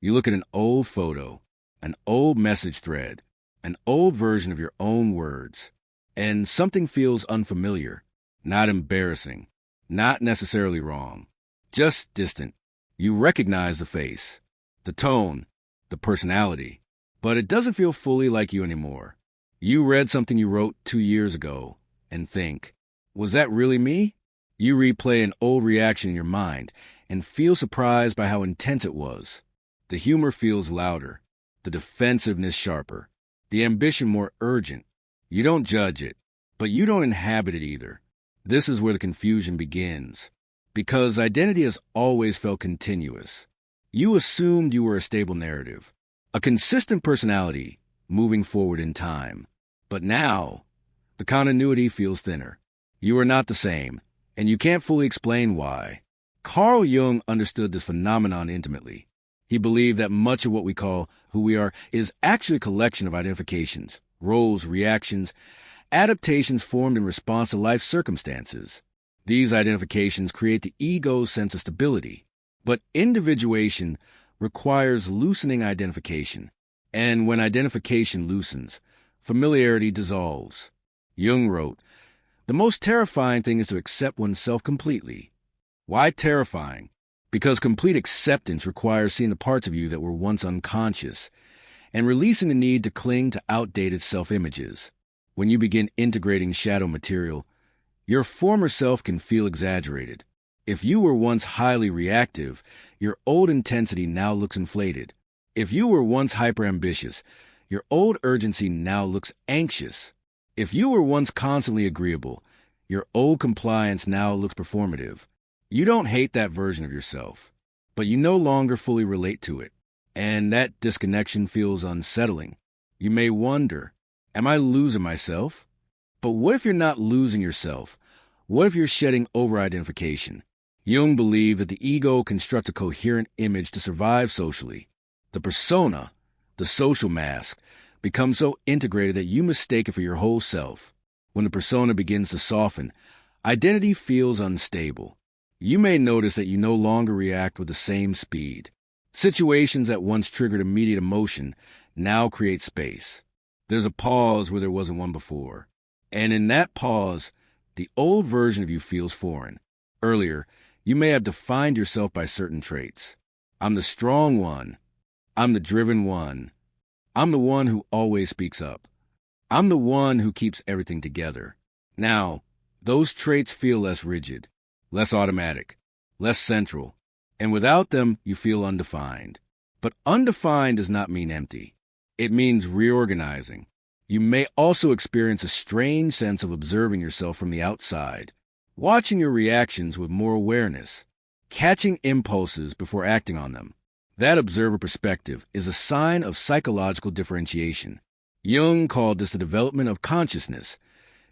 You look at an old photo, an old message thread, an old version of your own words, and something feels unfamiliar, not embarrassing, not necessarily wrong, just distant. You recognize the face, the tone, the personality, but it doesn't feel fully like you anymore. You read something you wrote 2 years ago and think, was that really me? You replay an old reaction in your mind and feel surprised by how intense it was. The humor feels louder, the defensiveness sharper, the ambition more urgent. You don't judge it, but you don't inhabit it either. This is where the confusion begins, because identity has always felt continuous. You assumed you were a stable narrative, a consistent personality moving forward in time. But now, the continuity feels thinner. You are not the same, and you can't fully explain why. Carl Jung understood this phenomenon intimately. He believed that much of what we call who we are is actually a collection of identifications, roles, reactions, adaptations formed in response to life circumstances. These identifications create the ego's sense of stability. But individuation requires loosening identification. And when identification loosens, familiarity dissolves. Jung wrote, "The most terrifying thing is to accept oneself completely." Why terrifying? Because complete acceptance requires seeing the parts of you that were once unconscious and releasing the need to cling to outdated self-images. When you begin integrating shadow material, your former self can feel exaggerated. If you were once highly reactive, your old intensity now looks inflated. If you were once hyper-ambitious, your old urgency now looks anxious. If you were once constantly agreeable, your old compliance now looks performative. You don't hate that version of yourself, but you no longer fully relate to it, and that disconnection feels unsettling. You may wonder, am I losing myself? But what if you're not losing yourself? What if you're shedding over-identification? Jung believed that the ego constructs a coherent image to survive socially. The persona, the social mask, becomes so integrated that you mistake it for your whole self. When the persona begins to soften, identity feels unstable. You may notice that you no longer react with the same speed. Situations that once triggered immediate emotion now create space. There's a pause where there wasn't one before. And in that pause, the old version of you feels foreign. Earlier, you may have defined yourself by certain traits. I'm the strong one. I'm the driven one. I'm the one who always speaks up. I'm the one who keeps everything together. Now, those traits feel less rigid, less automatic, less central, and without them, you feel undefined. But undefined does not mean empty. It means reorganizing. You may also experience a strange sense of observing yourself from the outside, watching your reactions with more awareness, catching impulses before acting on them. That observer perspective is a sign of psychological differentiation. Jung called this the development of consciousness,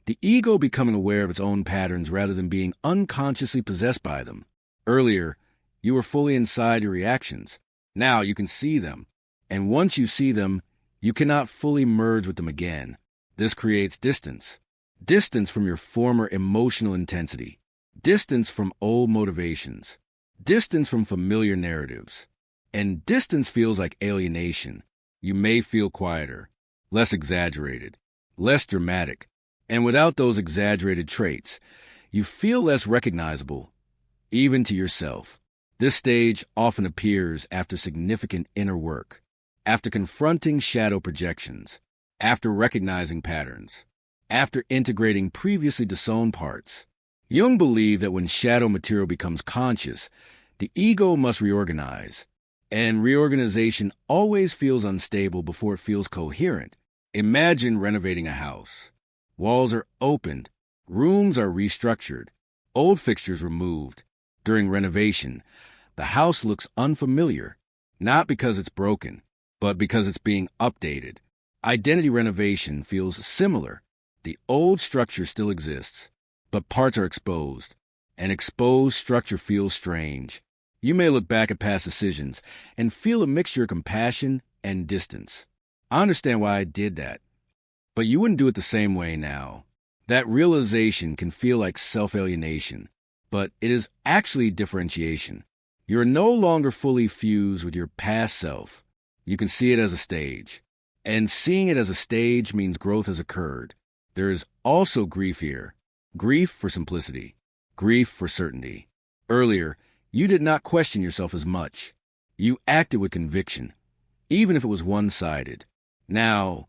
the ego becoming aware of its own patterns rather than being unconsciously possessed by them. Earlier, you were fully inside your reactions. Now you can see them. And once you see them, you cannot fully merge with them again. This creates distance. Distance from your former emotional intensity. Distance from old motivations. Distance from familiar narratives. And distance feels like alienation. You may feel quieter, less exaggerated, less dramatic. And without those exaggerated traits, you feel less recognizable, even to yourself. This stage often appears after significant inner work, after confronting shadow projections, after recognizing patterns, after integrating previously disowned parts. Jung believed that when shadow material becomes conscious, the ego must reorganize. And reorganization always feels unstable before it feels coherent. Imagine renovating a house. Walls are opened, rooms are restructured, old fixtures removed. During renovation, the house looks unfamiliar, not because it's broken, but because it's being updated. Identity renovation feels similar. The old structure still exists, but parts are exposed. An exposed structure feels strange. You may look back at past decisions and feel a mixture of compassion and distance. I understand why I did that, but you wouldn't do it the same way now. That realization can feel like self-alienation, but it is actually differentiation. You're no longer fully fused with your past self. You can see it as a stage. And seeing it as a stage means growth has occurred. There is also grief here. Grief for simplicity. Grief for certainty. Earlier, you did not question yourself as much. You acted with conviction, even if it was one-sided. Now,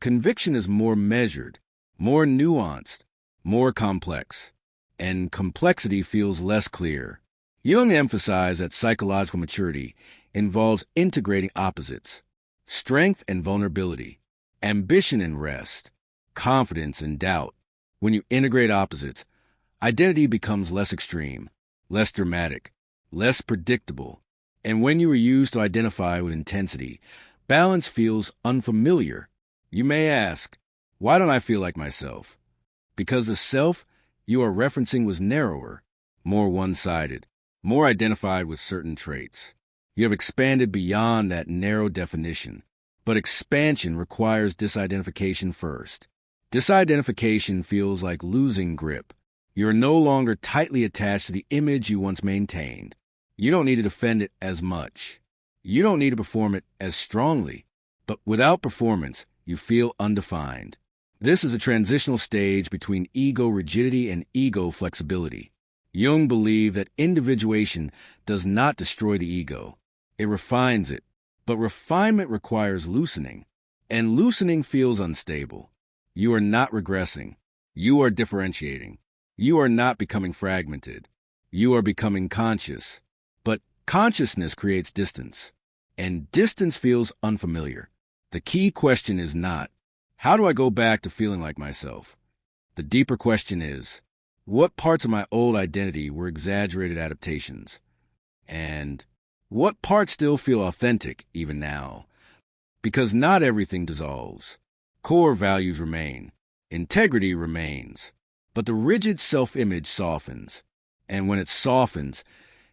conviction is more measured, more nuanced, more complex, and complexity feels less clear. Jung emphasized that psychological maturity involves integrating opposites, strength and vulnerability, ambition and rest, confidence and doubt. When you integrate opposites, identity becomes less extreme, less dramatic, less predictable. And when you are used to identify with intensity, balance feels unfamiliar. You may ask, why don't I feel like myself? Because the self you are referencing was narrower, more one-sided, more identified with certain traits. You have expanded beyond that narrow definition. But expansion requires disidentification first. Disidentification feels like losing grip. You are no longer tightly attached to the image you once maintained. You don't need to defend it as much. You don't need to perform it as strongly. But without performance, you feel undefined. This is a transitional stage between ego rigidity and ego flexibility. Jung believed that individuation does not destroy the ego. It refines it. But refinement requires loosening. And loosening feels unstable. You are not regressing. You are differentiating. You are not becoming fragmented. You are becoming conscious. But consciousness creates distance. And distance feels unfamiliar. The key question is not, how do I go back to feeling like myself? The deeper question is, what parts of my old identity were exaggerated adaptations? And what parts still feel authentic even now? Because not everything dissolves. Core values remain. Integrity remains. But the rigid self-image softens. And when it softens,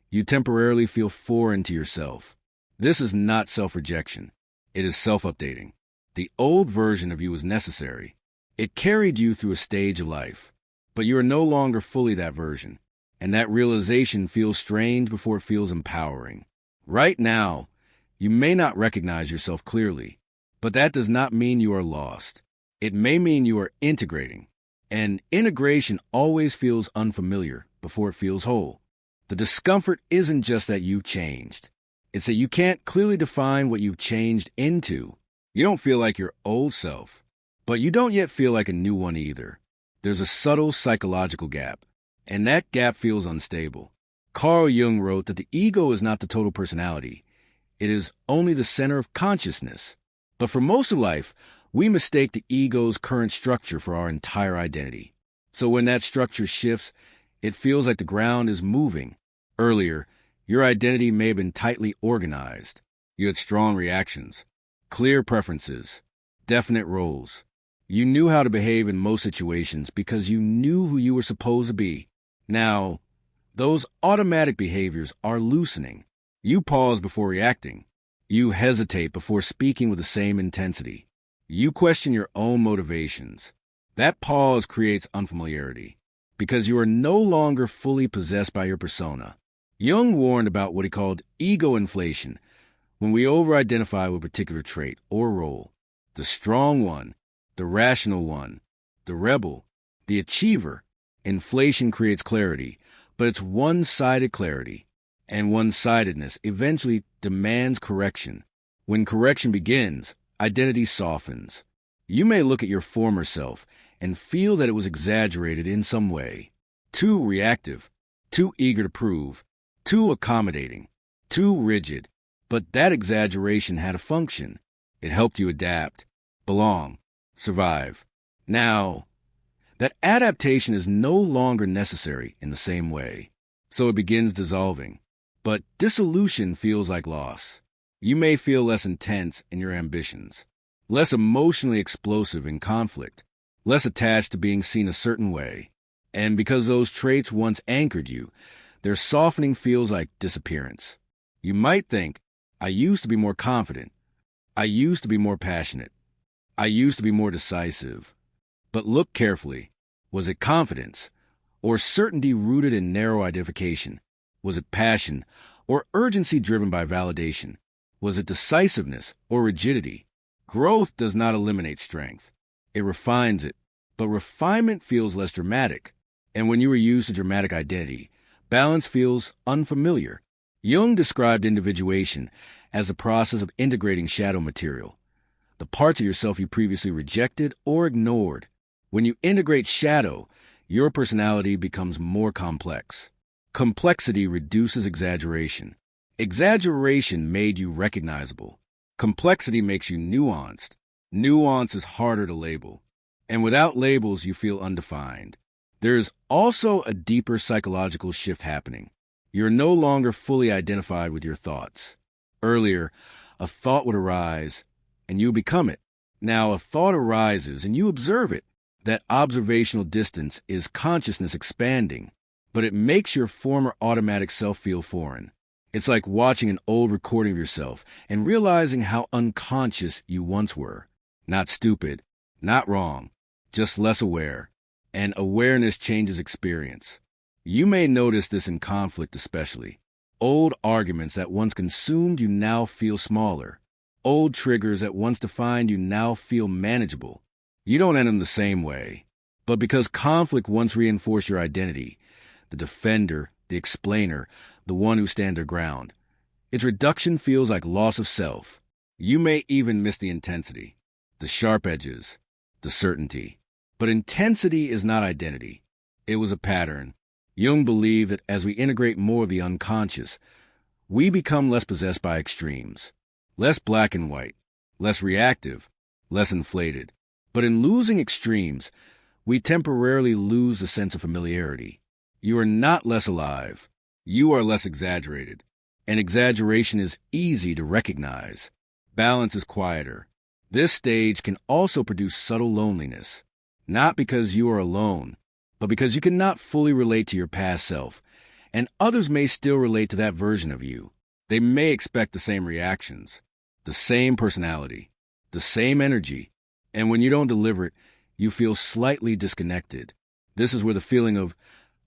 you temporarily feel foreign to yourself. This is not self-rejection. It is self-updating. The old version of you was necessary. It carried you through a stage of life. But you are no longer fully that version. And that realization feels strange before it feels empowering. Right now, you may not recognize yourself clearly, but that does not mean you are lost. It may mean you are integrating, and integration always feels unfamiliar before it feels whole. The discomfort isn't just that you've changed. It's that you can't clearly define what you've changed into. You don't feel like your old self, but you don't yet feel like a new one either. There's a subtle psychological gap, and that gap feels unstable. Carl Jung wrote that the ego is not the total personality. It is only the center of consciousness. But for most of life, we mistake the ego's current structure for our entire identity. So when that structure shifts, it feels like the ground is moving. Earlier, your identity may have been tightly organized. You had strong reactions, clear preferences, definite roles. You knew how to behave in most situations because you knew who you were supposed to be. Now, those automatic behaviors are loosening. You pause before reacting. You hesitate before speaking with the same intensity. You question your own motivations. That pause creates unfamiliarity because you are no longer fully possessed by your persona. Jung warned about what he called ego inflation when we over-identify with a particular trait or role. The strong one, the rational one, the rebel, the achiever. Inflation creates clarity, but it's one-sided clarity, and one-sidedness eventually demands correction. When correction begins, identity softens. You may look at your former self and feel that it was exaggerated in some way. Too reactive, too eager to prove, too accommodating, too rigid. But that exaggeration had a function. It helped you adapt, belong, survive. Now, that adaptation is no longer necessary in the same way, so it begins dissolving. But dissolution feels like loss. You may feel less intense in your ambitions, less emotionally explosive in conflict, less attached to being seen a certain way. And because those traits once anchored you, their softening feels like disappearance. You might think, I used to be more confident. I used to be more passionate. I used to be more decisive. But look carefully. Was it confidence or certainty rooted in narrow identification? Was it passion or urgency driven by validation? Was it decisiveness or rigidity? Growth does not eliminate strength. It refines it, but refinement feels less dramatic. And when you are used to dramatic identity, balance feels unfamiliar. Jung described individuation as the process of integrating shadow material, the parts of yourself you previously rejected or ignored. When you integrate shadow, your personality becomes more complex. Complexity reduces exaggeration. Exaggeration made you recognizable. Complexity makes you nuanced. Nuance is harder to label. And without labels, you feel undefined. There is also a deeper psychological shift happening. You're no longer fully identified with your thoughts. Earlier, a thought would arise, and you become it. Now, a thought arises, and you observe it. That observational distance is consciousness expanding, but it makes your former automatic self feel foreign. It's like watching an old recording of yourself and realizing how unconscious you once were. Not stupid, not wrong, just less aware. And awareness changes experience. You may notice this in conflict especially. Old arguments that once consumed you now feel smaller. Old triggers that once defined you now feel manageable. You don't end them the same way. But because conflict once reinforced your identity, the defender, the explainer, the one who stands their ground, its reduction feels like loss of self. You may even miss the intensity, the sharp edges, the certainty. But intensity is not identity. It was a pattern. Jung believed that as we integrate more of the unconscious, we become less possessed by extremes, less black and white, less reactive, less inflated. But in losing extremes, we temporarily lose the sense of familiarity. You are not less alive. You are less exaggerated. And exaggeration is easy to recognize. Balance is quieter. This stage can also produce subtle loneliness, not because you are alone, but because you cannot fully relate to your past self, and others may still relate to that version of you. They may expect the same reactions, the same personality, the same energy, and when you don't deliver it, you feel slightly disconnected. This is where the feeling of,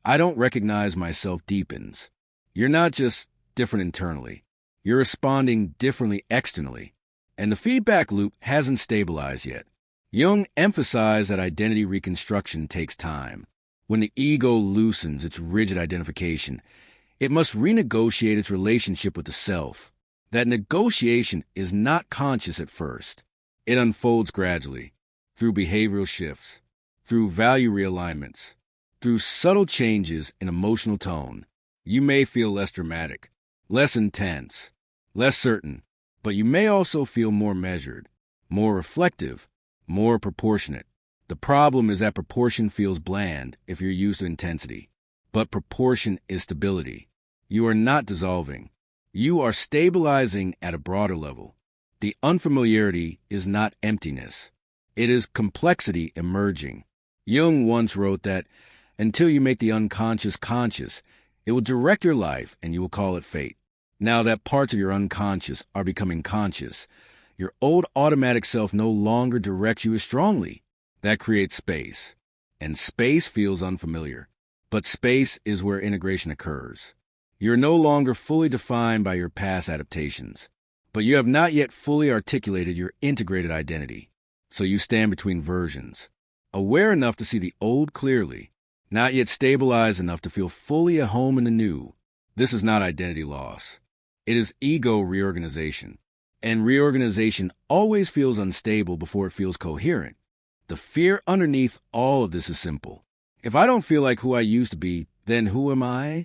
I don't recognize myself deepens. You're not just different internally. You're responding differently externally. And the feedback loop hasn't stabilized yet. Jung emphasized that identity reconstruction takes time. When the ego loosens its rigid identification, it must renegotiate its relationship with the self. That negotiation is not conscious at first. It unfolds gradually, through behavioral shifts, through value realignments, through subtle changes in emotional tone. You may feel less dramatic, less intense, less certain, but you may also feel more measured, more reflective, more proportionate. The problem is that proportion feels bland if you're used to intensity, but proportion is stability. You are not dissolving. You are stabilizing at a broader level. The unfamiliarity is not emptiness. It is complexity emerging. Jung once wrote that until you make the unconscious conscious, it will direct your life and you will call it fate. Now that parts of your unconscious are becoming conscious, your old automatic self no longer directs you as strongly. That creates space. And space feels unfamiliar. But space is where integration occurs. You're no longer fully defined by your past adaptations. But you have not yet fully articulated your integrated identity. So you stand between versions, aware enough to see the old clearly, not yet stabilized enough to feel fully at home in the new. This is not identity loss. It is ego reorganization. And reorganization always feels unstable before it feels coherent. The fear underneath all of this is simple. If I don't feel like who I used to be, then who am I?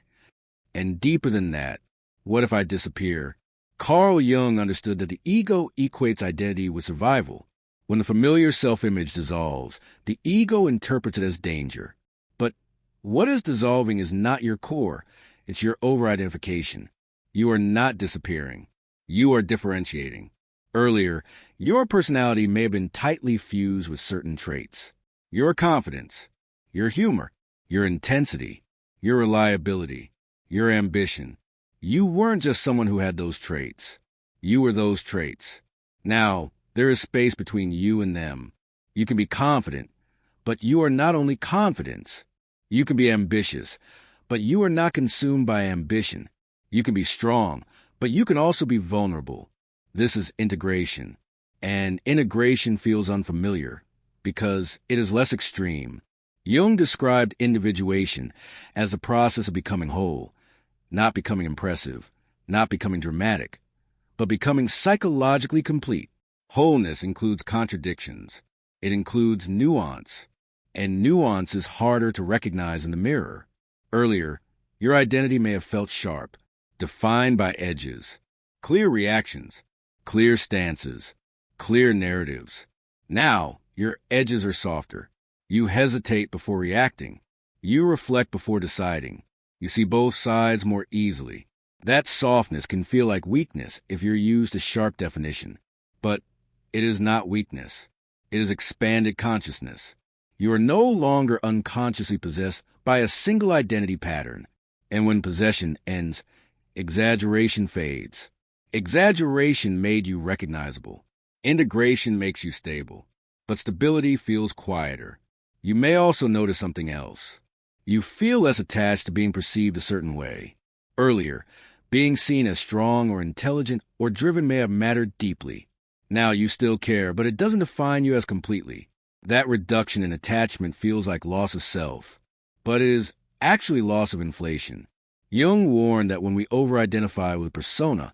And deeper than that, what if I disappear? Carl Jung understood that the ego equates identity with survival. When the familiar self-image dissolves, the ego interprets it as danger. But what is dissolving is not your core. It's your over-identification. You are not disappearing. You are differentiating. Earlier, your personality may have been tightly fused with certain traits. Your confidence, your humor, your intensity, your reliability, your ambition. You weren't just someone who had those traits. You were those traits. Now, there is space between you and them. You can be confident, but you are not only confidence. You can be ambitious, but you are not consumed by ambition. You can be strong, but you can also be vulnerable. This is integration. And integration feels unfamiliar because it is less extreme. Jung described individuation as the process of becoming whole, not becoming impressive, not becoming dramatic, but becoming psychologically complete. Wholeness includes contradictions. It includes nuance, and nuance is harder to recognize in the mirror. Earlier, your identity may have felt sharp, defined by edges, clear reactions, clear stances, clear narratives. Now, your edges are softer. You hesitate before reacting. You reflect before deciding. You see both sides more easily. That softness can feel like weakness if you're used to sharp definition. But it is not weakness. It is expanded consciousness. You are no longer unconsciously possessed by a single identity pattern. And when possession ends, exaggeration fades. Exaggeration made you recognizable. Integration makes you stable. But stability feels quieter. You may also notice something else. You feel less attached to being perceived a certain way. Earlier, being seen as strong or intelligent or driven may have mattered deeply. Now you still care, but it doesn't define you as completely. That reduction in attachment feels like loss of self, but it is actually loss of inflation. Jung warned that when we over-identify with persona,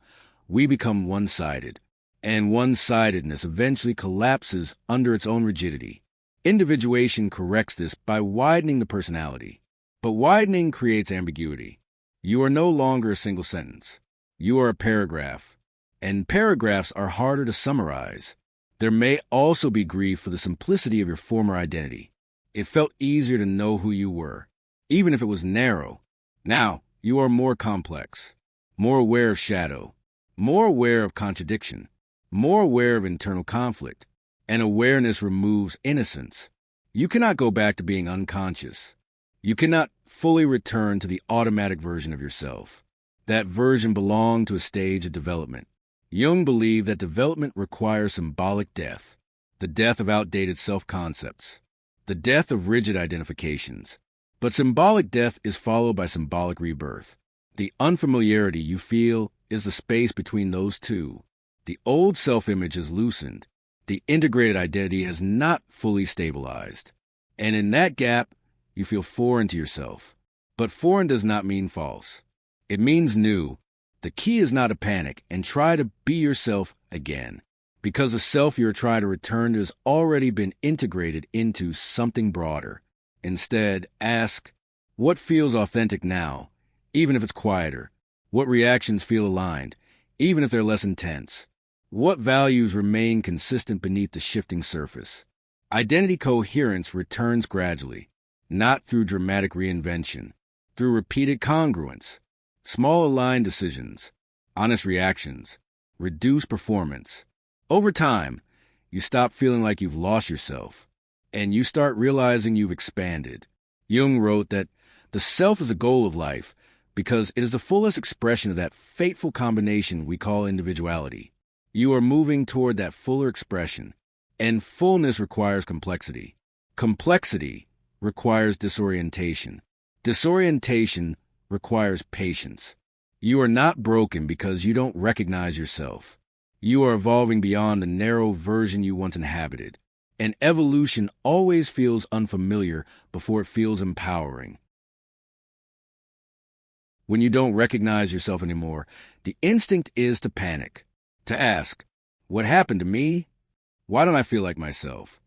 we become one-sided, and one-sidedness eventually collapses under its own rigidity. Individuation corrects this by widening the personality, but widening creates ambiguity. You are no longer a single sentence. You are a paragraph, and paragraphs are harder to summarize. There may also be grief for the simplicity of your former identity. It felt easier to know who you were, even if it was narrow. Now, you are more complex, more aware of shadow, more aware of contradiction, more aware of internal conflict, and awareness removes innocence. You cannot go back to being unconscious. You cannot fully return to the automatic version of yourself. That version belonged to a stage of development. Jung believed that development requires symbolic death, the death of outdated self-concepts, the death of rigid identifications. But symbolic death is followed by symbolic rebirth. The unfamiliarity you feel is the space between those two. The old self-image is loosened. The integrated identity has not fully stabilized. And in that gap, you feel foreign to yourself. But foreign does not mean false. It means new. The key is not to panic and try to be yourself again, because the self you're trying to return to has already been integrated into something broader. Instead, ask, what feels authentic now, even if it's quieter? What reactions feel aligned, even if they're less intense? What values remain consistent beneath the shifting surface? Identity coherence returns gradually, not through dramatic reinvention, through repeated congruence, small aligned decisions, honest reactions, reduced performance. Over time, you stop feeling like you've lost yourself, and you start realizing you've expanded. Jung wrote that the self is a goal of life because it is the fullest expression of that fateful combination we call individuality. You are moving toward that fuller expression, and fullness requires complexity. Complexity requires disorientation. Disorientation requires patience. You are not broken because you don't recognize yourself. You are evolving beyond the narrow version you once inhabited. And evolution always feels unfamiliar before it feels empowering. When you don't recognize yourself anymore, the instinct is to panic, to ask, what happened to me? Why don't I feel like myself?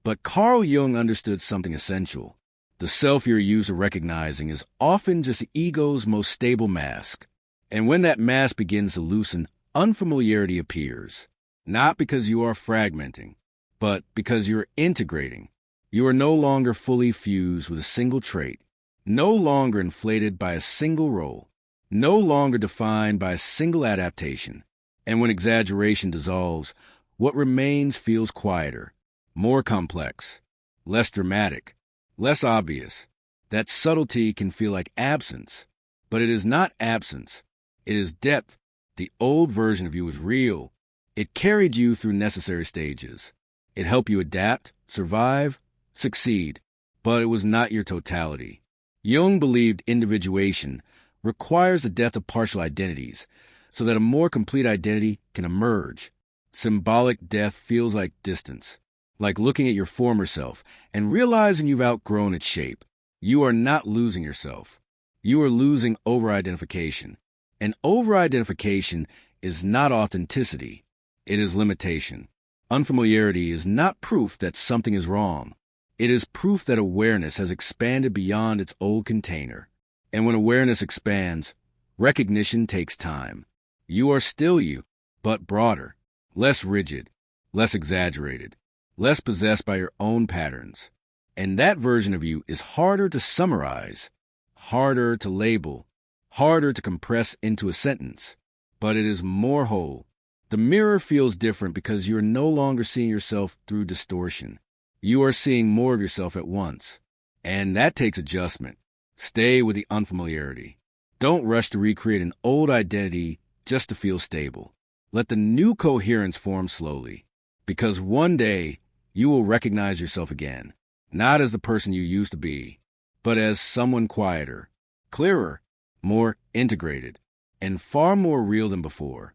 But Carl Jung understood something essential. The self you're used to recognizing is often just the ego's most stable mask. And when that mask begins to loosen, unfamiliarity appears. Not because you are fragmenting, but because you're integrating. You are no longer fully fused with a single trait, no longer inflated by a single role, no longer defined by a single adaptation. And when exaggeration dissolves, what remains feels quieter, more complex, less dramatic, less obvious. That subtlety can feel like absence, but it is not absence. It is depth. The old version of you is real. It carried you through necessary stages. It helped you adapt, survive, succeed, but it was not your totality. Jung believed individuation requires the death of partial identities so that a more complete identity can emerge. Symbolic death feels like distance, like looking at your former self and realizing you've outgrown its shape. You are not losing yourself. You are losing over-identification. And over-identification is not authenticity. It is limitation. Unfamiliarity is not proof that something is wrong. It is proof that awareness has expanded beyond its old container. And when awareness expands, recognition takes time. You are still you, but broader, less rigid, less exaggerated, less possessed by your own patterns. And that version of you is harder to summarize, harder to label, harder to compress into a sentence, but it is more whole. The mirror feels different because you are no longer seeing yourself through distortion. You are seeing more of yourself at once. And that takes adjustment. Stay with the unfamiliarity. Don't rush to recreate an old identity just to feel stable. Let the new coherence form slowly, because one day you will recognize yourself again, not as the person you used to be, but as someone quieter, clearer, more integrated, and far more real than before.